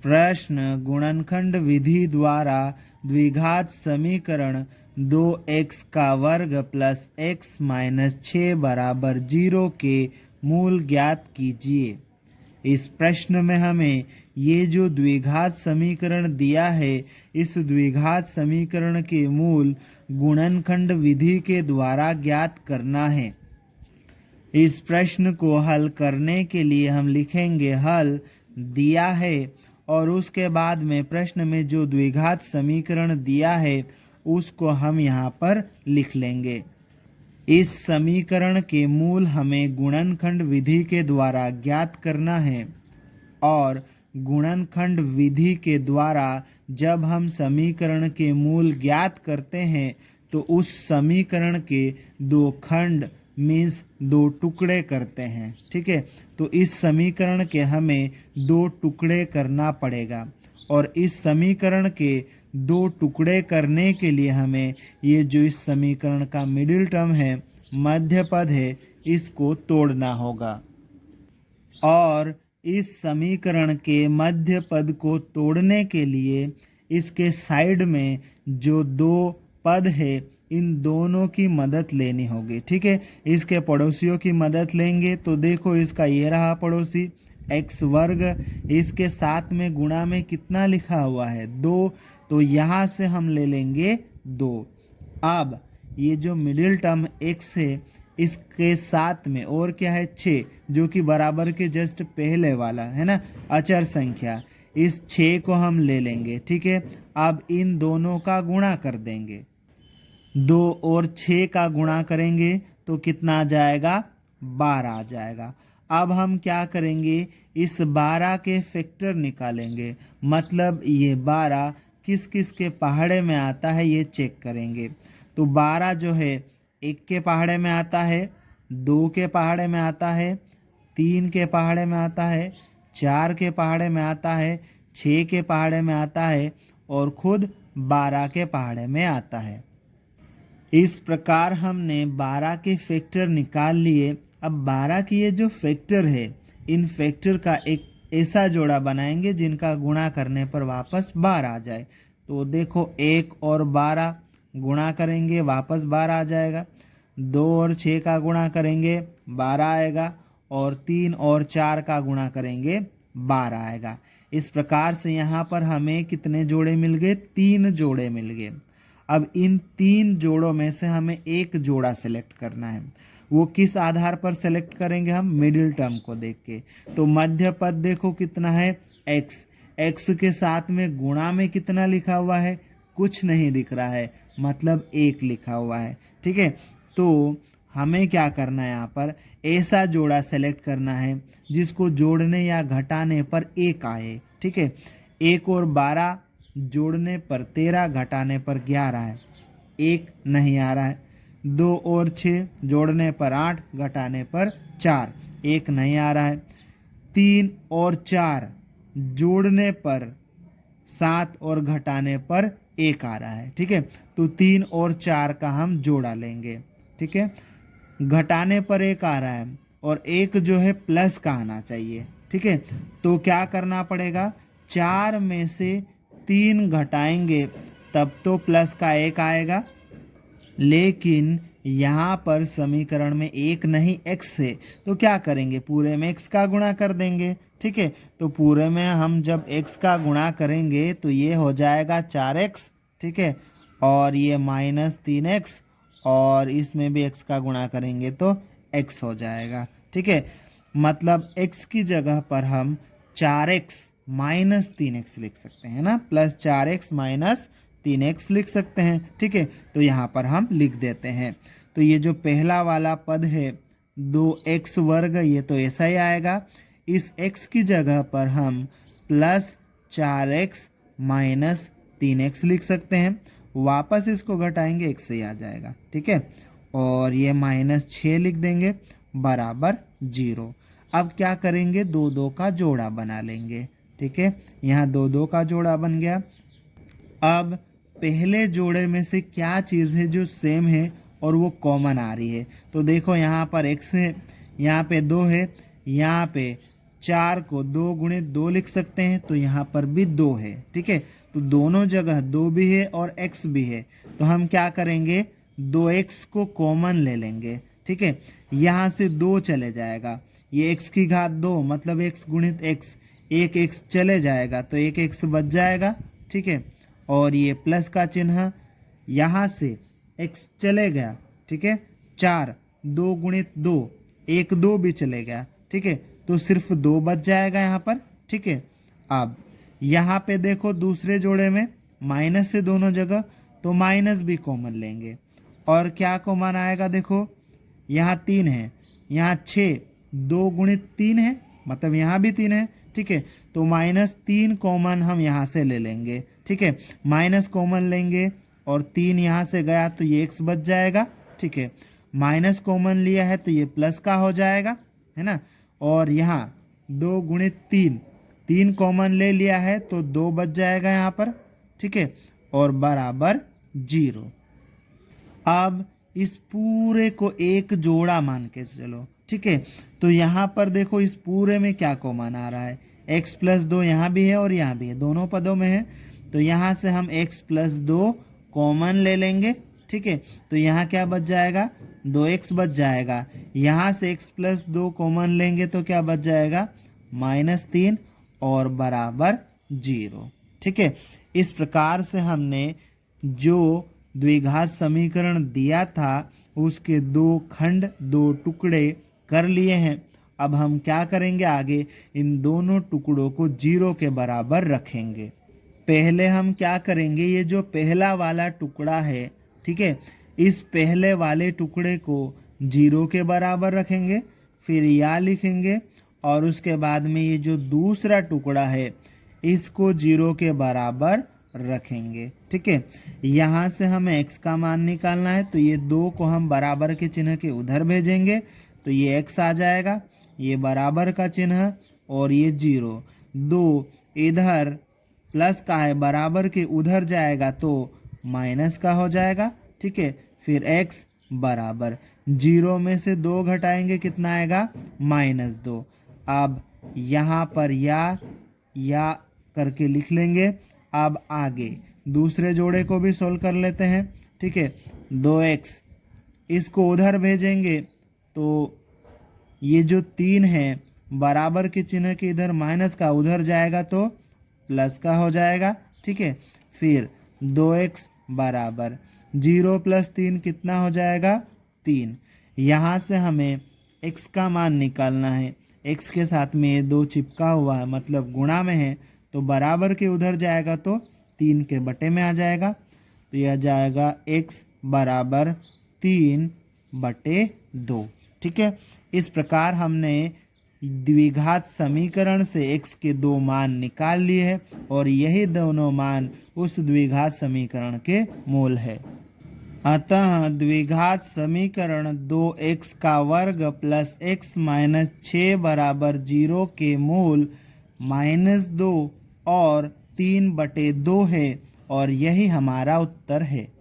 प्रश्न गुणनखंड विधि द्वारा द्विघात समीकरण 2x का वर्ग प्लस x माइनस 6 बराबर 0 के मूल ज्ञात कीजिए। इस प्रश्न में हमें ये जो द्विघात समीकरण दिया है, इस द्विघात समीकरण के मूल गुणनखंड विधि के द्वारा ज्ञात करना है। इस प्रश्न को हल करने के लिए हम लिखेंगे हल दिया है और उसके बाद में प्रश्न में जो द्विघात समीकरण दिया है उसको हम यहाँ पर लिख लेंगे। इस समीकरण के मूल हमें गुणनखंड विधि के द्वारा ज्ञात करना है और गुणनखंड विधि के द्वारा जब हम समीकरण के मूल ज्ञात करते हैं तो उस समीकरण के दो खंड मीन्स दो टुकड़े करते हैं। ठीक है, तो इस समीकरण के हमें दो टुकड़े करना पड़ेगा और इस समीकरण के दो टुकड़े करने के लिए हमें ये जो इस समीकरण का मिडिल टर्म है, मध्य पद है, इसको तोड़ना होगा और इस समीकरण के मध्य पद को तोड़ने के लिए इसके साइड में जो दो पद है इन दोनों की मदद लेनी होगी। ठीक है, इसके पड़ोसियों की मदद लेंगे तो देखो इसका ये रहा पड़ोसी x वर्ग, इसके साथ में गुणा में कितना लिखा हुआ है 2, तो यहाँ से हम ले लेंगे 2। अब ये जो मिडिल टर्म x है इसके साथ में और क्या है 6, जो कि बराबर के जस्ट पहले वाला है ना, अचर संख्या, इस 6 को हम ले लेंगे। ठीक है, अब इन दोनों का गुणा कर देंगे, 2 और 6 का गुणा करेंगे तो कितना आ जाएगा 12 आ जाएगा। अब हम क्या करेंगे, इस 12 के फैक्टर निकालेंगे, मतलब ये 12 किस किस के पहाड़े में आता है ये चेक करेंगे। तो 12 जो है 1 के पहाड़े में आता है, 2 के पहाड़े में आता है, 3 के पहाड़े में आता है, 4 के पहाड़े में आता है, 6 के पहाड़े में आता है और खुद 12 के पहाड़े में आता है। इस प्रकार हमने 12 के फैक्टर निकाल लिए। अब 12 की ये जो फैक्टर है, इन फैक्टर का एक ऐसा जोड़ा बनाएंगे जिनका गुणा करने पर वापस 12 आ जाए। तो देखो 1 और 12 गुणा करेंगे वापस 12 आ जाएगा, 2 और 6 का गुणा करेंगे 12 आएगा और 3 और 4 का गुणा करेंगे 12 आएगा। इस प्रकार से यहाँ पर हमें कितने जोड़े मिल गए, 3 जोड़े मिल गए। अब इन 3 जोड़ों में से हमें एक जोड़ा सेलेक्ट करना है। वो किस आधार पर सेलेक्ट करेंगे हम, मिडिल टर्म को देख के। तो मध्य पद देखो कितना है x, x के साथ में गुणा में कितना लिखा हुआ है, कुछ नहीं दिख रहा है, मतलब 1 लिखा हुआ है। ठीक है, तो हमें क्या करना है, यहाँ पर ऐसा जोड़ा सेलेक्ट करना है जिसको जोड़ने या घटाने पर 1 आए। ठीक है, 1 और 12 जोड़ने पर 13, घटाने पर 11 है, 1 नहीं आ रहा है। 2 और 6 जोड़ने पर 8, घटाने पर 4, 1 नहीं आ रहा है। 3 और 4 जोड़ने पर 7 और घटाने पर 1 आ रहा है। ठीक है, तो 3 और 4 का हम जोड़ा लेंगे। ठीक है, घटाने पर 1 आ रहा है और 1 जो है प्लस का आना चाहिए। ठीक है, तो क्या करना पड़ेगा, 4 में से 3 घटाएंगे तब तो प्लस का 1 आएगा, लेकिन यहाँ पर समीकरण में 1 नहीं x है, तो क्या करेंगे, पूरे में x का गुणा कर देंगे। ठीक है, तो पूरे में हम जब x का गुणा करेंगे तो ये हो जाएगा 4x। ठीक है, और ये माइनस 3x और इसमें भी x का गुणा करेंगे तो x हो जाएगा। ठीक है, मतलब x की जगह पर हम 4x माइनस 3x लिख सकते हैं ना, प्लस 4x माइनस 3x लिख सकते हैं। ठीक है, तो यहाँ पर हम लिख देते हैं। तो ये जो पहला वाला पद है 2x वर्ग, ये तो ऐसा ही आएगा। इस x की जगह पर हम प्लस 4x माइनस 3x लिख सकते हैं, वापस इसको घटाएंगे x से ही आ जाएगा। ठीक है, और ये माइनस 6 लिख देंगे बराबर 0। अब क्या करेंगे, 2 का जोड़ा बना लेंगे। ठीक है, यहाँ 2 का जोड़ा बन गया। अब पहले जोड़े में से क्या चीज़ है जो सेम है और वो कॉमन आ रही है, तो देखो यहाँ पर x है, यहाँ पे 2 है, यहाँ पे 4 को 2 गुणित 2 लिख सकते हैं, तो यहाँ पर भी 2 है। ठीक है, तो दोनों जगह 2 भी है और x भी है, तो हम क्या करेंगे 2x को कॉमन ले लेंगे। ठीक है, यहाँ से 2 चले जाएगा, ये x की घात 2 मतलब x गुणित x, एक x चले जाएगा तो एक x बच जाएगा। ठीक है, और ये प्लस का चिन्ह, यहाँ से x चले गया। ठीक है, 4 2 गुणित 2, एक 2 भी चले गया। ठीक है, तो सिर्फ 2 बच जाएगा यहाँ पर। ठीक है, अब यहाँ पे देखो दूसरे जोड़े में माइनस से दोनों जगह, तो माइनस भी कॉमन लेंगे और क्या कॉमन आएगा, देखो यहाँ 3 है, यहाँ 6, 2 गुणित 3 है मतलब यहाँ भी 3 है। ठीक है, तो -3 कॉमन हम यहाँ से ले लेंगे। ठीक है, माइनस कॉमन लेंगे और 3 यहाँ से गया तो ये x बच जाएगा। ठीक है, माइनस कॉमन लिया है तो ये प्लस का हो जाएगा, है ना। और यहाँ 2 गुणित 3, 3 कॉमन ले लिया है तो 2 बच जाएगा यहाँ पर। ठीक है, और बराबर 0। अब इस पूरे को एक जोड़ा मान के चलो। ठीक है, तो यहाँ पर देखो इस पूरे में क्या कॉमन आ रहा है, x प्लस 2 यहाँ भी है और यहाँ भी है, दोनों पदों में है, तो यहाँ से हम x प्लस 2 कॉमन ले लेंगे। ठीक है, तो यहाँ क्या बच जाएगा, 2x बच जाएगा। यहाँ से x प्लस 2 कॉमन लेंगे तो क्या बच जाएगा, -3 और बराबर 0। ठीक है, इस प्रकार से हमने जो द्विघात समीकरण दिया था उसके 2 खंड 2 टुकड़े कर लिए हैं। अब हम क्या करेंगे, आगे इन दोनों टुकड़ों को 0 के बराबर रखेंगे। पहले हम क्या करेंगे, ये जो पहला वाला टुकड़ा है, ठीक है, इस पहले वाले टुकड़े को 0 के बराबर रखेंगे, फिर या लिखेंगे और उसके बाद में ये जो दूसरा टुकड़ा है इसको 0 के बराबर रखेंगे। ठीक है, यहाँ से हमें x का मान निकालना है, तो ये 2 को हम बराबर के चिन्ह के उधर भेजेंगे तो ये x आ जाएगा, ये बराबर का चिन्ह और ये 0, 2 इधर प्लस का है बराबर के उधर जाएगा तो माइनस का हो जाएगा। ठीक है, फिर x बराबर 0 में से 2 घटाएंगे कितना आएगा, -2। अब यहाँ पर या करके लिख लेंगे। अब आगे दूसरे जोड़े को भी सोल्व कर लेते हैं। ठीक है, 2x इसको उधर भेजेंगे तो ये जो 3 है बराबर के चिन्ह के इधर माइनस का उधर जाएगा तो प्लस का हो जाएगा। ठीक है, फिर 2x बराबर 0 + 3 कितना हो जाएगा, 3। यहाँ से हमें x का मान निकालना है, x के साथ में ये 2 चिपका हुआ है मतलब गुणा में है, तो बराबर के उधर जाएगा तो 3 के बटे में आ जाएगा, तो यह जाएगा x बराबर 3/2। ठीक है, इस प्रकार हमने द्विघात समीकरण से x के 2 मान निकाल लिए हैं और यही दोनों मान उस द्विघात समीकरण के मूल है। अतः द्विघात समीकरण 2x का वर्ग प्लस x माइनस 6 बराबर 0 के मूल -2 और 3/2 है और यही हमारा उत्तर है।